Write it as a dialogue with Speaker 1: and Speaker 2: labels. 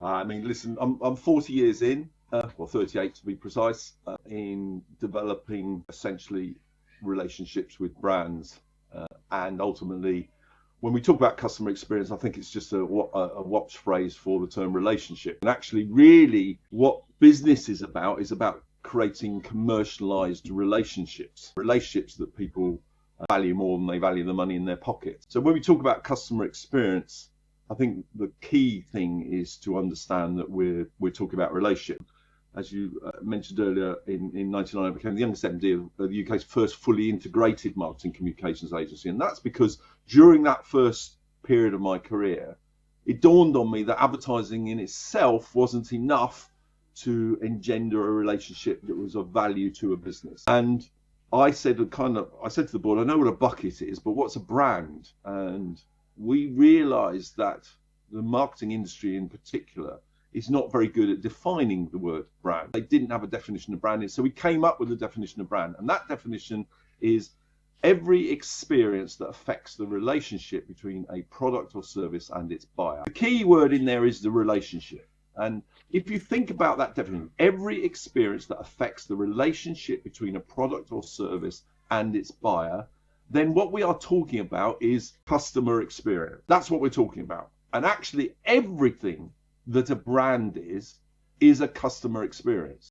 Speaker 1: I mean, listen, I'm 40 years in, well, 38 to be precise, in developing essentially relationships with brands. And ultimately, when we talk about customer experience, I think it's just a watch phrase for the term relationship. And actually, really, what business is about creating commercialized relationships that people value more than they value the money in their pocket. So when we talk about customer experience, I think the key thing is to understand that we're talking about relationship. As you mentioned earlier, in 99, I became the youngest MD of the UK's first fully integrated marketing communications agency. And that's because during that first period of my career, it dawned on me that advertising in itself wasn't enough to engender a relationship that was of value to a business. And I said to the board, I know what a bucket is, but what's a brand? And we realized that the marketing industry in particular is not very good at defining the word brand. They didn't have a definition of branding, so we came up with a definition of brand. And that definition is every experience that affects the relationship between a product or service and its buyer. The key word in there is the relationship. And if you think about that definition, every experience that affects the relationship between a product or service and its buyer, then what we are talking about is customer experience. That's what we're talking about. And actually, everything that a brand is a customer experience.